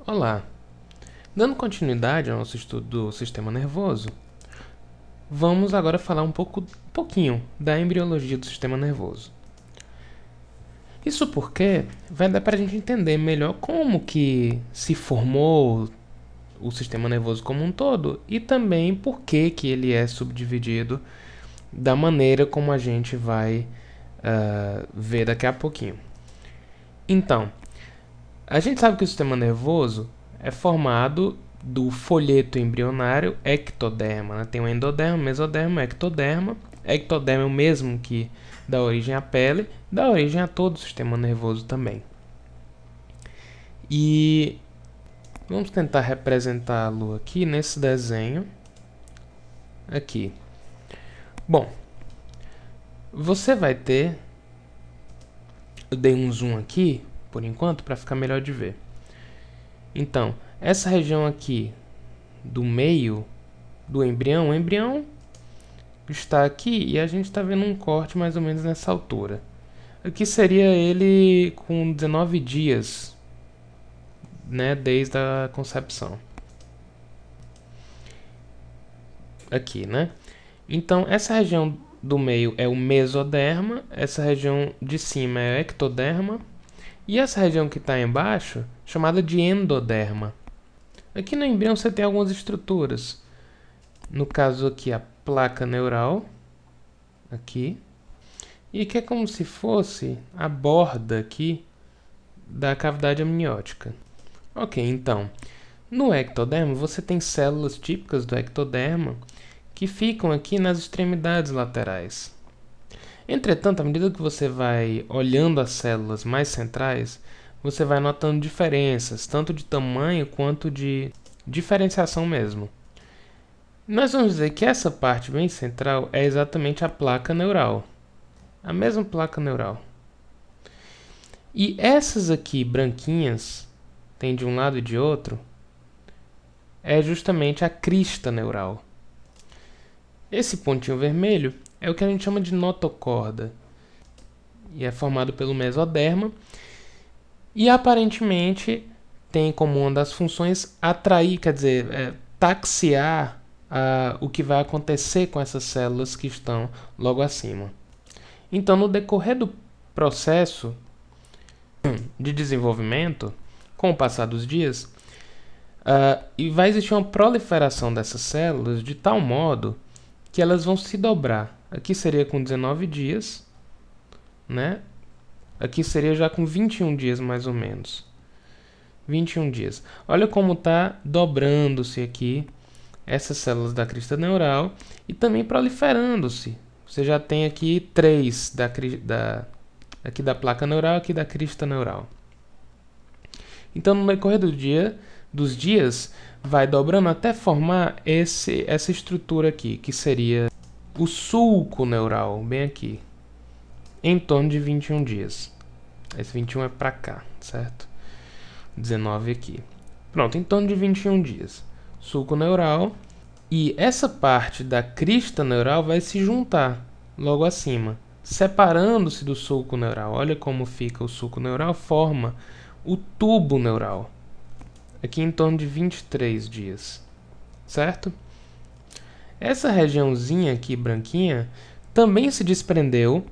Olá! Dando continuidade ao nosso estudo do sistema nervoso, vamos agora falar um pouquinho da embriologia do sistema nervoso. Isso porque vai dar para a gente entender melhor como que se formou o sistema nervoso como um todo e também por que ele é subdividido da maneira como a gente vai ver daqui a pouquinho. Então, a gente sabe que o sistema nervoso é formado do folheto embrionário ectoderma, né? Tem o endoderma, mesoderma, ectoderma. Ectoderma é o mesmo que dá origem à pele, dá origem a todo o sistema nervoso também. E vamos tentar representá-lo aqui nesse desenho. Aqui. Bom, você vai ter... Eu dei um zoom aqui, por enquanto, para ficar melhor de ver. Então, essa região aqui do meio do embrião, o embrião está aqui e a gente está vendo um corte mais ou menos nessa altura. Aqui seria ele com 19 dias, né, desde a concepção. Aqui, né? Então, essa região do meio é o mesoderma, essa região de cima é o ectoderma, e essa região que está embaixo, chamada de endoderma. Aqui no embrião você tem algumas estruturas. No caso aqui, a placa neural, aqui, e que é como se fosse a borda aqui da cavidade amniótica. Ok, então, no ectoderma você tem células típicas do ectoderma que ficam aqui nas extremidades laterais. Entretanto, à medida que você vai olhando as células mais centrais, você vai notando diferenças, tanto de tamanho quanto de diferenciação mesmo. Nós vamos dizer que essa parte bem central é exatamente a placa neural. A mesma placa neural. E essas aqui, branquinhas, tem de um lado e de outro, é justamente a crista neural. Esse pontinho vermelho é o que a gente chama de notocorda. E é formado pelo mesoderma. E aparentemente tem como uma das funções atrair, quer dizer, taxiar o que vai acontecer com essas células que estão logo acima. Então, no decorrer do processo de desenvolvimento, com o passar dos dias, e vai existir uma proliferação dessas células de tal modo que elas vão se dobrar. Aqui seria com 19 dias, né? Aqui seria já com 21 dias mais ou menos. 21 dias. Olha como está dobrando-se aqui essas células da crista neural e também proliferando-se. Você já tem aqui 3 aqui da placa neural, aqui da crista neural. Então, no decorrer dos dias, vai dobrando até formar essa estrutura aqui, que seria o sulco neural, bem aqui, em torno de 21 dias. Esse 21 é para cá, certo? 19 aqui. Pronto, em torno de 21 dias. Sulco neural. E essa parte da crista neural vai se juntar logo acima, separando-se do sulco neural. Olha como fica o sulco neural, forma o tubo neural. Aqui em torno de 23 dias, certo? Essa regiãozinha aqui, branquinha, também se desprendeu,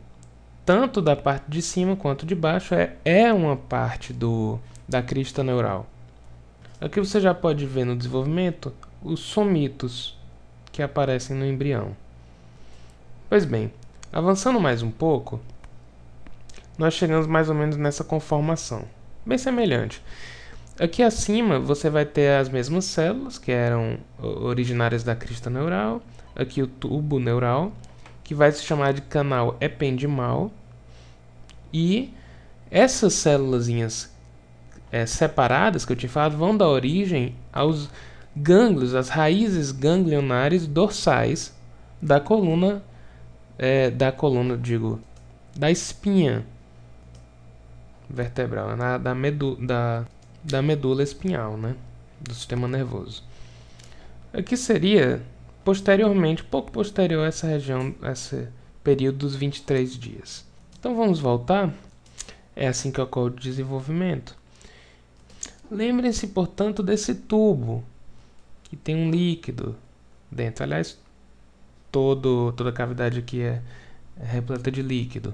tanto da parte de cima quanto de baixo, é uma parte da crista neural. Aqui você já pode ver no desenvolvimento os somitos que aparecem no embrião. Pois bem, avançando mais um pouco, nós chegamos mais ou menos nessa conformação, bem semelhante. Aqui acima você vai ter as mesmas células que eram originárias da crista neural, aqui o tubo neural, que vai se chamar de canal ependimal, e essas célulazinhas separadas que eu tinha falado vão dar origem aos gânglios, as raízes ganglionares dorsais da coluna, da espinha vertebral, da medula espinhal, né, do sistema nervoso. Aqui seria posteriormente, pouco posterior a essa região, esse período dos 23 dias. Então vamos voltar. É assim que ocorre o desenvolvimento. Lembrem-se, portanto, desse tubo, que tem um líquido dentro. Aliás, toda a cavidade aqui é repleta de líquido.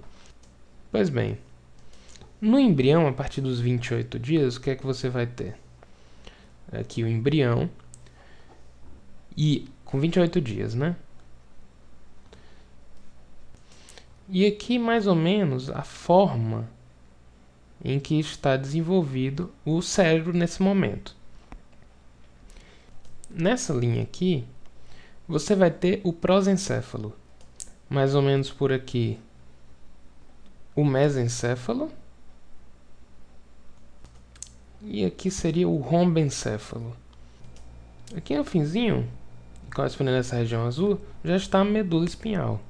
Pois bem, no embrião, a partir dos 28 dias, o que é que você vai ter? Aqui o embrião, e com 28 dias, né? E aqui, mais ou menos, a forma em que está desenvolvido o cérebro nesse momento. Nessa linha aqui, você vai ter o prosencéfalo. Mais ou menos por aqui, o mesencéfalo. E aqui seria o rombencéfalo. Aqui no finzinho, correspondendo a essa região azul, já está a medula espinhal.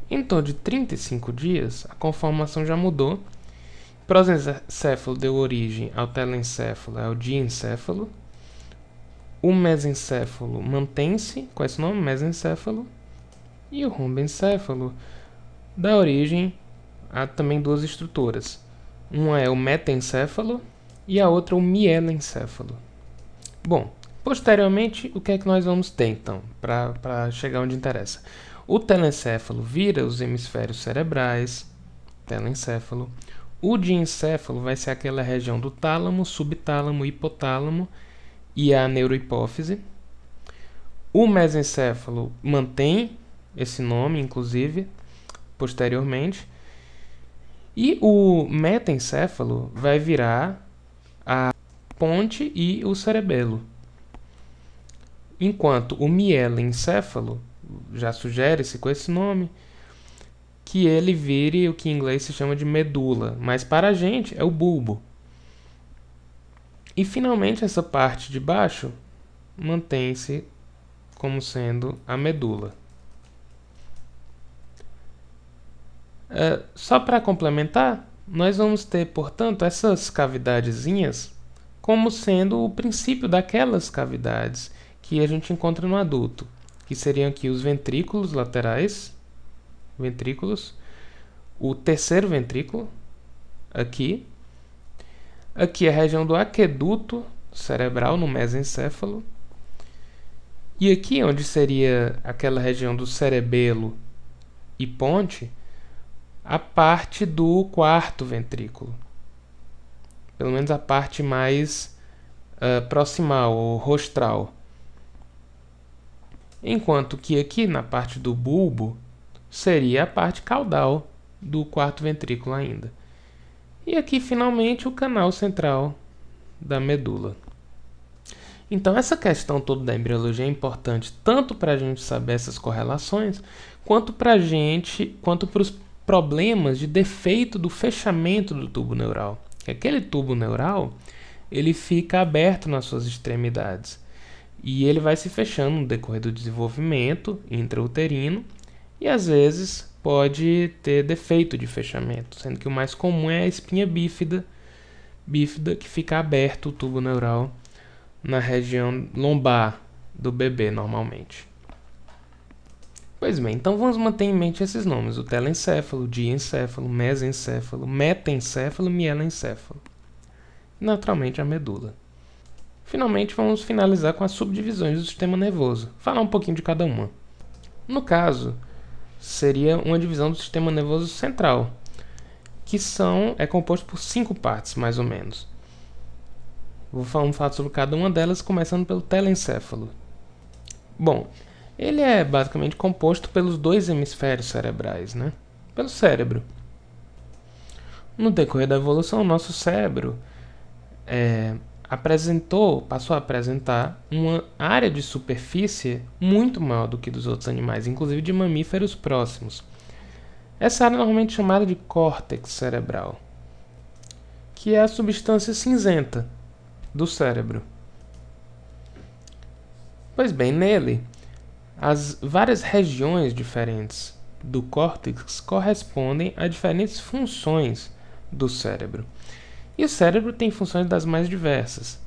Em torno de 35 dias, a conformação já mudou. O prosencéfalo deu origem ao telencéfalo, ao diencéfalo. O mesencéfalo mantém-se com esse nome, mesencéfalo. E o rombencéfalo dá origem a também duas estruturas. Uma é o metencéfalo e a outra o mielencéfalo. Bom, posteriormente, o que é que nós vamos ter, então, para chegar onde interessa? O telencéfalo vira os hemisférios cerebrais, telencéfalo. O diencéfalo vai ser aquela região do tálamo, subtálamo, hipotálamo e a neurohipófise. O mesencéfalo mantém esse nome, inclusive, posteriormente. E o metencéfalo vai virar a ponte e o cerebelo. Enquanto o mielencéfalo, já sugere-se com esse nome, que ele vire o que em inglês se chama de medula, mas para a gente é o bulbo. E finalmente essa parte de baixo mantém-se como sendo a medula. Só para complementar, nós vamos ter, portanto, essas cavidadezinhas como sendo o princípio daquelas cavidades que a gente encontra no adulto, que seriam aqui os ventrículos laterais, ventrículos, o terceiro ventrículo, aqui a região do aqueduto cerebral no mesencéfalo, e aqui onde seria aquela região do cerebelo e ponte, a parte do quarto ventrículo, pelo menos a parte mais proximal ou rostral. Enquanto que aqui na parte do bulbo seria a parte caudal do quarto ventrículo ainda. E aqui finalmente o canal central da medula. Então essa questão toda da embriologia é importante tanto para a gente saber essas correlações, quanto para os problemas de defeito do fechamento do tubo neural. Aquele tubo neural ele fica aberto nas suas extremidades e ele vai se fechando no decorrer do desenvolvimento intrauterino e às vezes pode ter defeito de fechamento, sendo que o mais comum é a espinha bífida que fica aberto o tubo neural na região lombar do bebê normalmente. Pois bem, então vamos manter em mente esses nomes: o telencéfalo, diencéfalo, mesencéfalo, metencéfalo, mielencéfalo. E, naturalmente, a medula. Finalmente, vamos finalizar com as subdivisões do sistema nervoso, falar um pouquinho de cada uma. No caso, seria uma divisão do sistema nervoso central, que é composto por 5 partes, mais ou menos. Vou falar sobre cada uma delas, começando pelo telencéfalo. Bom, ele é basicamente composto pelos 2 hemisférios cerebrais, né? Pelo cérebro. No decorrer da evolução, o nosso cérebro passou a apresentar uma área de superfície muito maior do que dos outros animais, inclusive de mamíferos próximos. Essa área é normalmente chamada de córtex cerebral, que é a substância cinzenta do cérebro. Pois bem, nele, as várias regiões diferentes do córtex correspondem a diferentes funções do cérebro. E o cérebro tem funções das mais diversas,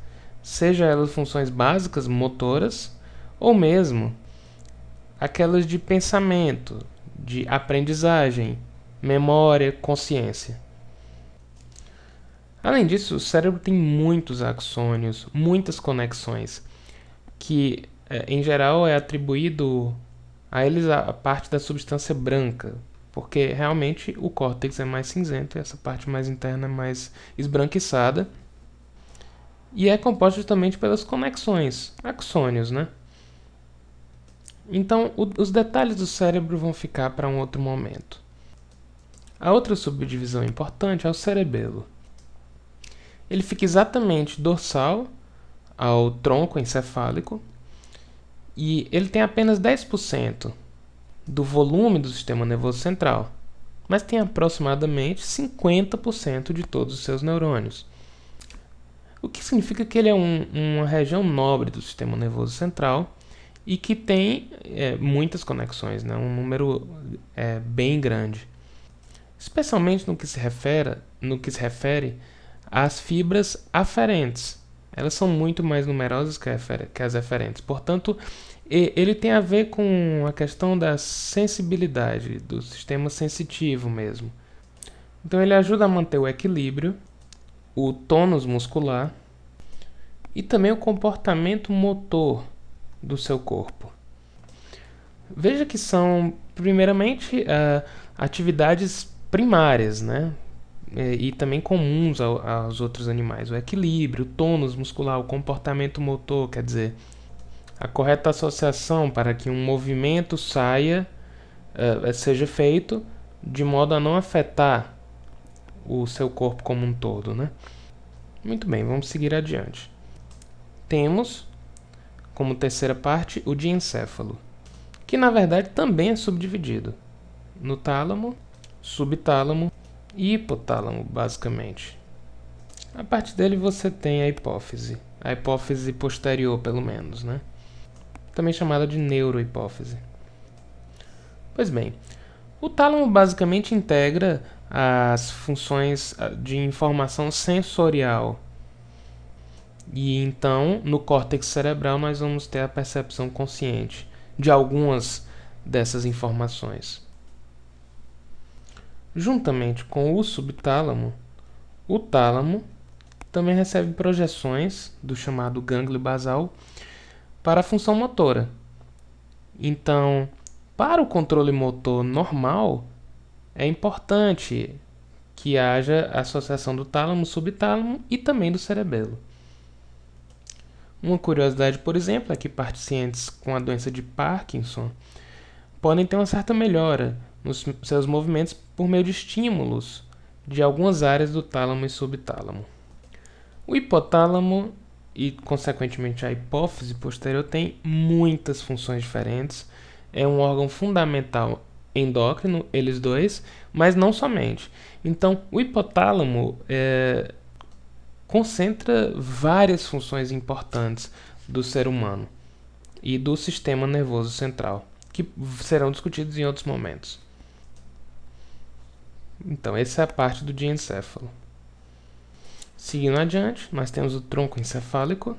seja elas funções básicas, motoras, ou mesmo aquelas de pensamento, de aprendizagem, memória, consciência. Além disso, o cérebro tem muitos axônios, muitas conexões, que em geral é atribuído a eles a parte da substância branca, porque realmente o córtex é mais cinzento e essa parte mais interna é mais esbranquiçada, e é composto justamente pelas conexões, axônios, né? Então, os detalhes do cérebro vão ficar para um outro momento. A outra subdivisão importante é o cerebelo. Ele fica exatamente dorsal ao tronco encefálico e ele tem apenas 10% do volume do sistema nervoso central, mas tem aproximadamente 50% de todos os seus neurônios. O que significa que ele é uma região nobre do sistema nervoso central e que tem muitas conexões, né? Um número bem grande. Especialmente no que se refere às fibras aferentes. Elas são muito mais numerosas que as eferentes. Portanto, ele tem a ver com a questão da sensibilidade, do sistema sensitivo mesmo. Então, ele ajuda a manter o equilíbrio, o tônus muscular e também o comportamento motor do seu corpo. Veja que são, primeiramente, atividades primárias, né? E também comuns aos outros animais. O equilíbrio, o tônus muscular, o comportamento motor, quer dizer, a correta associação para que um movimento seja feito de modo a não afetar o seu corpo como um todo, né? Muito bem, vamos seguir adiante. Temos, como terceira parte, o diencéfalo, que na verdade também é subdividido no tálamo, subtálamo e hipotálamo, basicamente. A partir dele você tem a hipófise posterior, pelo menos, né? Também chamada de neurohipófise. Pois bem, o tálamo basicamente integra as funções de informação sensorial. E então, no córtex cerebral, nós vamos ter a percepção consciente de algumas dessas informações. Juntamente com o subtálamo, o tálamo também recebe projeções do chamado gânglio basal para a função motora. Então, para o controle motor normal, é importante que haja associação do tálamo, subtálamo e também do cerebelo. Uma curiosidade, por exemplo, é que pacientes com a doença de Parkinson podem ter uma certa melhora nos seus movimentos por meio de estímulos de algumas áreas do tálamo e subtálamo. O hipotálamo e, consequentemente, a hipófise posterior tem muitas funções diferentes. É um órgão fundamental endócrino, eles dois, mas não somente. Então, o hipotálamo concentra várias funções importantes do ser humano e do sistema nervoso central, que serão discutidos em outros momentos. Então, essa é a parte do diencéfalo. Seguindo adiante, nós temos o tronco encefálico,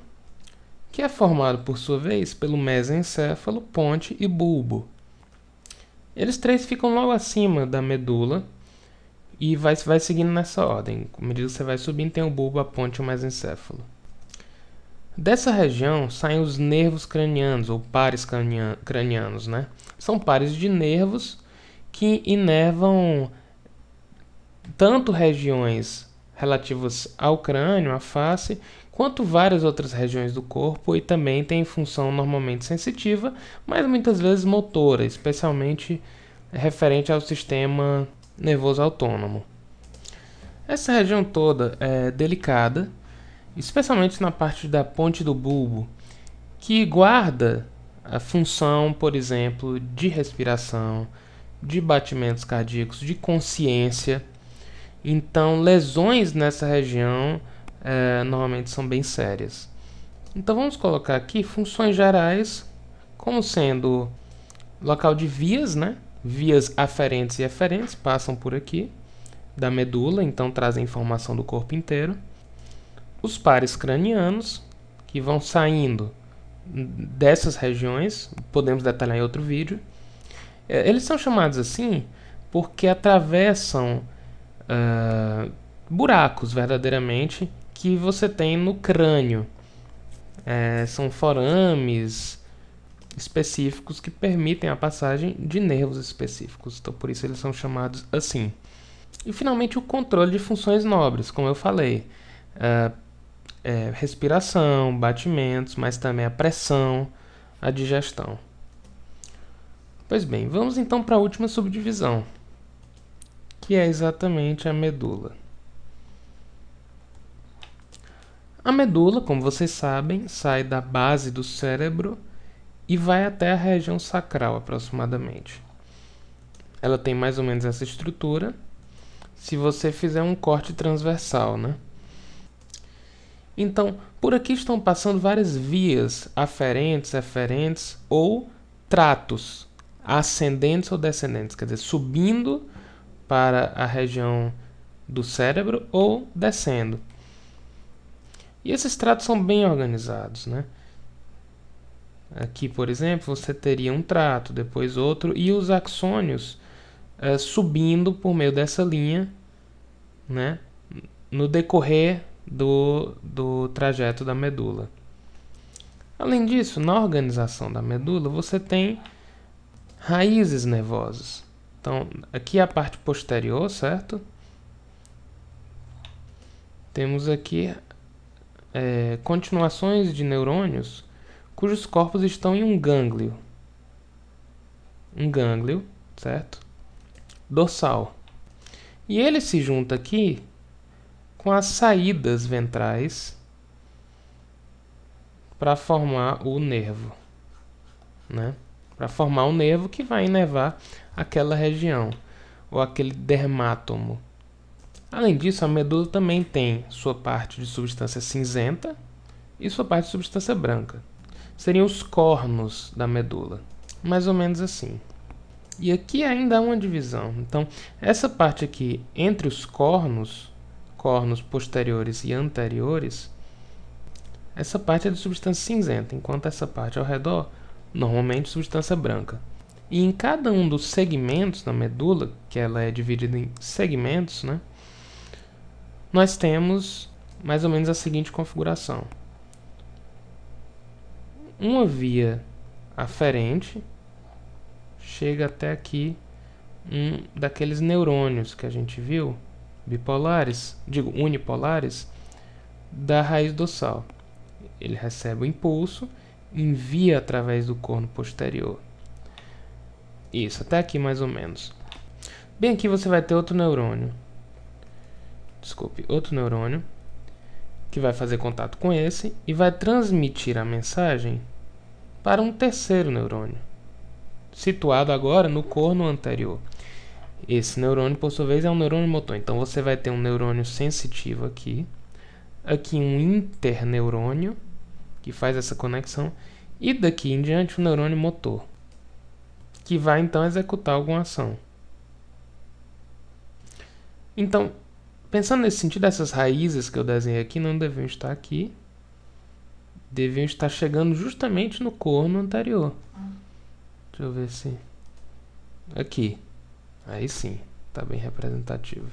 que é formado, por sua vez, pelo mesencéfalo, ponte e bulbo. Eles três ficam logo acima da medula e vai seguindo nessa ordem. À medida que você vai subindo, tem o bulbo, a ponte e o mesencéfalo. Dessa região saem os nervos cranianos, ou pares cranianos, né? São pares de nervos que inervam tanto regiões relativas ao crânio, à face, quanto várias outras regiões do corpo, e também tem função normalmente sensitiva, mas muitas vezes motora, especialmente referente ao sistema nervoso autônomo. Essa região toda é delicada, especialmente na parte da ponte do bulbo, que guarda a função, por exemplo, de respiração, de batimentos cardíacos, de consciência. Então, lesões nessa região normalmente são bem sérias. Então, vamos colocar aqui funções gerais como sendo local de vias, né? Vias aferentes e eferentes passam por aqui, da medula, então trazem informação do corpo inteiro. Os pares cranianos, que vão saindo dessas regiões, podemos detalhar em outro vídeo. Eles são chamados assim porque atravessam buracos, verdadeiramente, que você tem no crânio. São forames específicos que permitem a passagem de nervos específicos. Então, por isso eles são chamados assim. E, finalmente, o controle de funções nobres, como eu falei. Respiração, batimentos, mas também a pressão, a digestão. Pois bem, vamos então para a última subdivisão, que é exatamente a medula. A medula, como vocês sabem, sai da base do cérebro e vai até a região sacral, aproximadamente. Ela tem mais ou menos essa estrutura, se você fizer um corte transversal, né? Então, por aqui estão passando várias vias aferentes, eferentes ou tratos, ascendentes ou descendentes, quer dizer, subindo para a região do cérebro ou descendo. E esses tratos são bem organizados, né? Aqui, por exemplo, você teria um trato, depois outro, e os axônios subindo por meio dessa linha, né, no decorrer do trajeto da medula. Além disso, na organização da medula, você tem raízes nervosas. Então, aqui é a parte posterior, certo? Temos aqui continuações de neurônios cujos corpos estão em um gânglio. Um gânglio, certo? Dorsal. E ele se junta aqui com as saídas ventrais para formar o nervo, né? Para formar o nervo que vai inervar aquela região, ou aquele dermátomo. Além disso, a medula também tem sua parte de substância cinzenta e sua parte de substância branca. Seriam os cornos da medula, mais ou menos assim. E aqui ainda há uma divisão. Então, essa parte aqui entre os cornos posteriores e anteriores, essa parte é de substância cinzenta, enquanto essa parte ao redor, normalmente substância branca. E em cada um dos segmentos da medula, que ela é dividida em segmentos, né, nós temos mais ou menos a seguinte configuração. Uma via aferente chega até aqui um daqueles neurônios que a gente viu, unipolares, da raiz dorsal. Ele recebe o impulso, envia através do corno posterior. Isso, até aqui mais ou menos. Bem aqui você vai ter outro neurônio, que vai fazer contato com esse e vai transmitir a mensagem para um terceiro neurônio, situado agora no corno anterior. Esse neurônio, por sua vez, é um neurônio motor. Então você vai ter um neurônio sensitivo aqui um interneurônio que faz essa conexão, e daqui em diante um neurônio motor, que vai então executar alguma ação. Então, pensando nesse sentido, essas raízes que eu desenhei aqui não deviam estar aqui, deviam estar chegando justamente no corno anterior. Deixa eu ver se... Aqui. Aí sim, está bem representativo.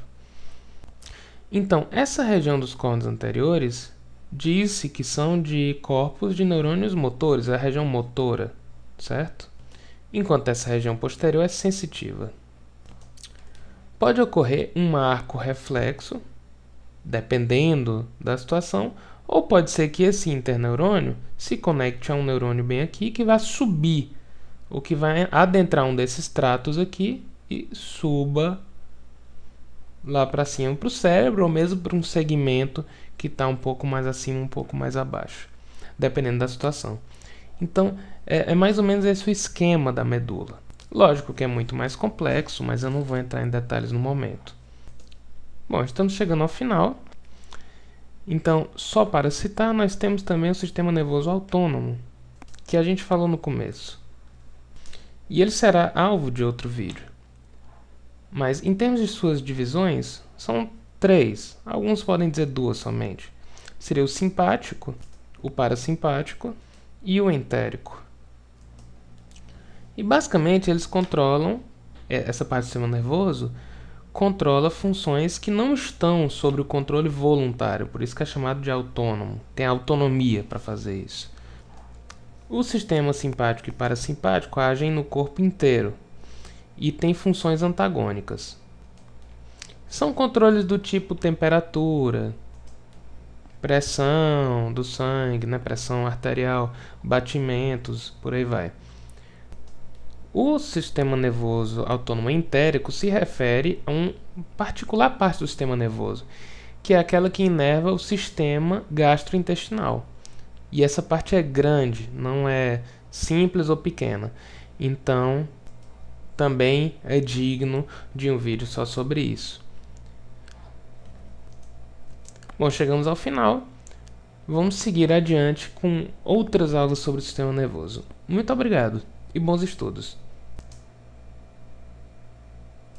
Então, essa região dos cornos anteriores diz-se que são de corpos de neurônios motores, a região motora, certo? Enquanto essa região posterior é sensitiva. Pode ocorrer um marco reflexo, dependendo da situação, ou pode ser que esse interneurônio se conecte a um neurônio bem aqui, que vai subir, ou que vai adentrar um desses tratos aqui e suba lá para cima para o cérebro, ou mesmo para um segmento que está um pouco mais acima, um pouco mais abaixo, dependendo da situação. Então, é mais ou menos esse o esquema da medula. Lógico que é muito mais complexo, mas eu não vou entrar em detalhes no momento. Bom, estamos chegando ao final. Então, só para citar, nós temos também o sistema nervoso autônomo, que a gente falou no começo. E ele será alvo de outro vídeo. Mas, em termos de suas divisões, são 3. Alguns podem dizer 2 somente. Seria o simpático, o parasimpático e o entérico. E, basicamente, eles controlam essa parte do sistema nervoso controla funções que não estão sob o controle voluntário, por isso que é chamado de autônomo, tem autonomia para fazer isso. O sistema simpático e parasimpático agem no corpo inteiro e têm funções antagônicas. São controles do tipo temperatura, pressão do sangue, né, pressão arterial, batimentos, por aí vai. O sistema nervoso autônomo entérico se refere a uma particular parte do sistema nervoso, que é aquela que inerva o sistema gastrointestinal. E essa parte é grande, não é simples ou pequena. Então, também é digno de um vídeo só sobre isso. Bom, chegamos ao final. Vamos seguir adiante com outras aulas sobre o sistema nervoso. Muito obrigado e bons estudos!